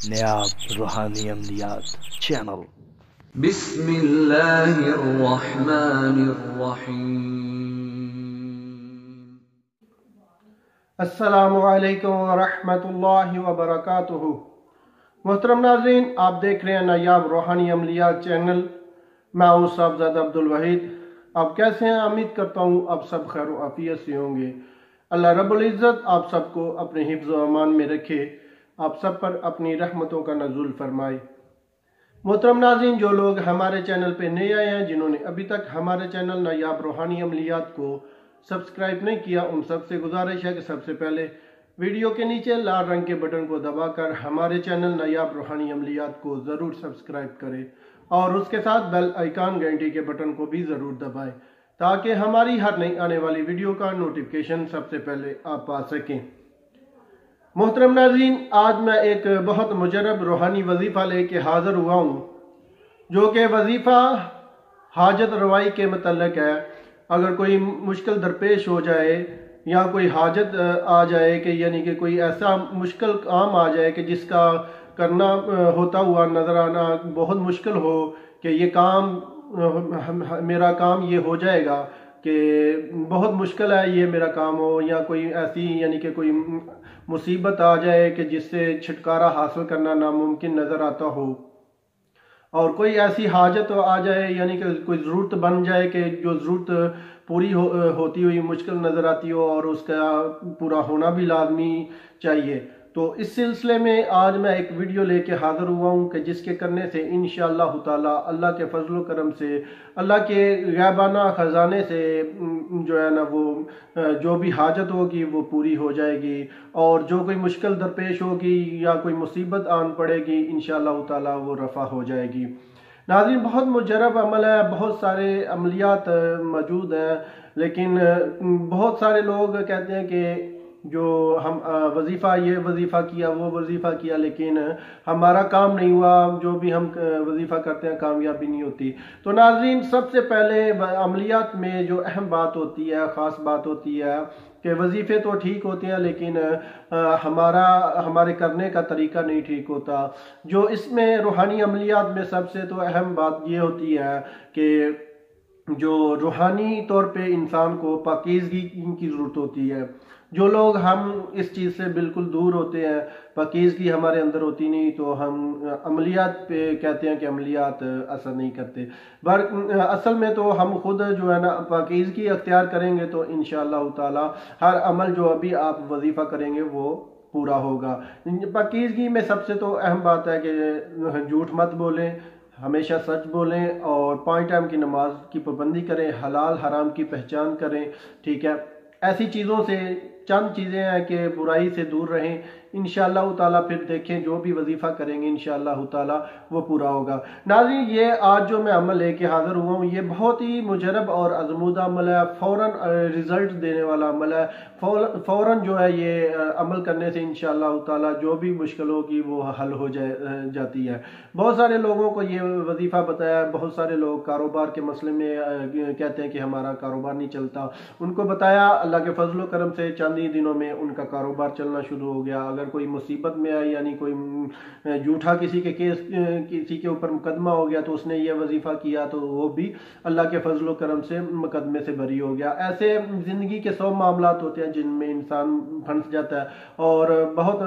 نیاب روحانی عملیات چینل۔ بسم اللہ الرحمن الرحیم۔ السلام علیکم ورحمۃ اللہ وبرکاتہ۔ محترم ناظرین، آپ دیکھ رہے ہیں نیاب روحانی عملیات چینل۔ میں ہوں صاحبزادہ عبدالوحید۔ آپ کیسے ہیں؟ امید کرتا ہوں آپ سب خیر و عافیت سے ہوں گے۔ اللہ رب العزت آپ سب کو اپنے حفظ و امان میں رکھے، آپ سب پر اپنی رحمتوں کا نزول فرمائے۔ محترم ناظرین، جو لوگ ہمارے چینل پہ نئے آئے ہیں، جنہوں نے ابھی تک ہمارے چینل نیاب روحانی عملیات کو سبسکرائب نہیں کیا، ان سب سے گزارش ہے کہ سب سے پہلے ویڈیو کے نیچے لال رنگ کے بٹن کو دبا کر ہمارے چینل نیاب روحانی عملیات کو ضرور سبسکرائب کریں اور اس کے ساتھ بیل آئیکن گھنٹی کے بٹن کو بھی ضرور دبائیں تاکہ ہماری ہر نئی آنے والی ویڈیو کا نوٹیفیکیشن سب سے پہلے آپ پا سکیں۔ محترم ناظرین، آج میں ایک بہت مجرب روحانی وظیفہ لے کے حاضر ہوا ہوں، جو کہ وظیفہ حاجت روائی کے متعلق ہے۔ اگر کوئی مشکل درپیش ہو جائے یا کوئی حاجت آ جائے کہ یعنی کہ کوئی ایسا مشکل کام آ جائے کہ جس کا کرنا ہوتا ہوا نظر آنا بہت مشکل ہو کہ یہ کام میرا کام یہ ہو جائے گا کہ بہت مشکل ہے یہ میرا کام ہو، یا کوئی ایسی یعنی کہ کوئی مصیبت آ جائے کہ جس سے چھٹکارا حاصل کرنا ناممکن نظر آتا ہو، اور کوئی ایسی حاجت آ جائے یعنی کہ کوئی ضرورت بن جائے کہ جو ضرورت پوری ہوتی ہوئی مشکل نظر آتی ہو اور اس کا پورا ہونا بھی لازمی چاہیے۔ تو اس سلسلے میں آج میں ایک ویڈیو لے کے حاضر ہوا ہوں کہ جس کے کرنے سے انشاءاللہ تعالی اللہ کے فضل و کرم سے، اللہ کے غیبانہ خزانے سے جو ہے نا وہ جو بھی حاجت ہوگی وہ پوری ہو جائے گی، اور جو کوئی مشکل درپیش ہوگی یا کوئی مصیبت آن پڑے گی انشاءاللہ تعالی وہ رفع ہو جائے گی۔ ناظرین، بہت مجرب عمل ہے، بہت سارے عملیات موجود ہیں، لیکن بہت سارے لوگ کہتے ہیں کہ جو ہم وظیفہ یہ وظیفہ کیا وہ وظیفہ کیا لیکن ہمارا کام نہیں ہوا، جو بھی ہم وظیفہ کرتے ہیں کامیابی نہیں ہوتی۔ تو ناظرین، سب سے پہلے عملیات میں جو اہم بات ہوتی ہے، خاص بات ہوتی ہے کہ وظیفے تو ٹھیک ہوتے ہیں لیکن ہمارے کرنے کا طریقہ نہیں ٹھیک ہوتا۔ جو اس میں روحانی عملیات میں سب سے تو اہم بات یہ ہوتی ہے کہ جو روحانی طور پہ انسان کو پاکیزگی کی ضرورت ہوتی ہے۔ جو لوگ ہم اس چیز سے بالکل دور ہوتے ہیں، پاکیزگی ہمارے اندر ہوتی نہیں، تو ہم عملیات پہ کہتے ہیں کہ عملیات اثر نہیں کرتے۔ اصل میں تو ہم خود جو ہے نا پاکیزگی اختیار کریں گے تو انشاءاللہ تعالی ہر عمل جو ابھی آپ وظیفہ کریں گے وہ پورا ہوگا۔ پاکیزگی میں سب سے تو اہم بات ہے کہ جھوٹ مت بولیں، ہمیشہ سچ بولیں، اور 5 ٹائم کی نماز کی پابندی کریں، حلال حرام کی پہچان کریں، ٹھیک ہے۔ ایسی چیزوں سے چند چیزیں ہیں کہ برائی سے دور رہیں، انشاءاللہ تعالیٰ پھر دیکھیں جو بھی وظیفہ کریں گے انشاءاللہ تعالیٰ وہ پورا ہوگا۔ ناظرین، یہ آج جو میں عمل لے کے حاضر ہوا ہوں یہ بہت ہی مجرب اور آزمودہ عمل ہے، فوراً رزلٹ دینے والا عمل ہے۔ فوراً جو ہے یہ عمل کرنے سے انشاءاللہ تعالیٰ جو بھی مشکل ہوگی وہ حل ہو جاتی ہے۔ بہت سارے لوگوں کو یہ وظیفہ بتایا، بہت سارے لوگ کاروبار کے مسئلے میں کہتے ہیں کہ ہمارا کاروبار نہیں چلتا، ان کو بتایا، اللہ کے فضل و کرم سے چند ہی دنوں میں ان کا کاروبار چلنا شروع ہو گیا۔ اگر کوئی مصیبت میں آئی یعنی کوئی جھوٹا کسی کے اوپر مقدمہ ہو گیا تو اس نے یہ وظیفہ کیا تو وہ بھی اللہ کے فضل و کرم سے مقدمے سے بری ہو گیا۔ ایسے زندگی کے 100 معاملات ہوتے ہیں جن میں انسان پھنس جاتا ہے اور بہت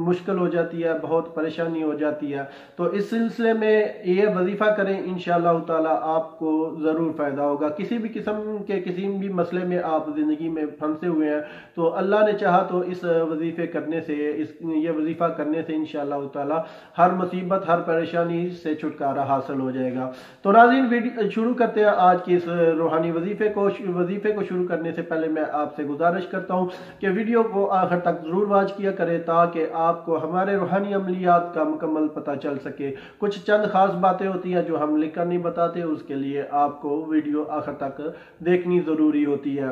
مشکل ہو جاتی ہے، بہت پریشانی ہو جاتی ہے۔ تو اس سلسلے میں یہ وظیفہ کریں، انشاءاللہ تعالی آپ کو ضرور فائدہ ہوگا۔ کسی بھی قسم کے کسی بھی مسئلے میں آپ زندگی میں پھنسے ہوئے ہیں تو اللہ نے چاہا تو اس وظیفے کرنے سے یہ وظیفہ کرنے سے انشاءاللہ تعالی ہر مصیبت ہر پریشانی سے چھٹکارا حاصل ہو جائے گا۔ تو ناظرین، ویڈیو شروع کرتے ہیں آج کی اس روحانی وظیفے کو شروع کرنے سے پہلے میں آپ سے گزارش کرتا ہوں کہ ویڈیو کو آخر تک ضرور واچ کیا کریں تاکہ آپ کو ہمارے روحانی عملیات کا مکمل پتہ چل سکے۔ کچھ چند خاص باتیں ہوتی ہیں جو ہم لکھ کر نہیں بتاتے، اس کے لیے آپ کو ویڈیو آخر تک دیکھنی ضروری ہوتی ہے۔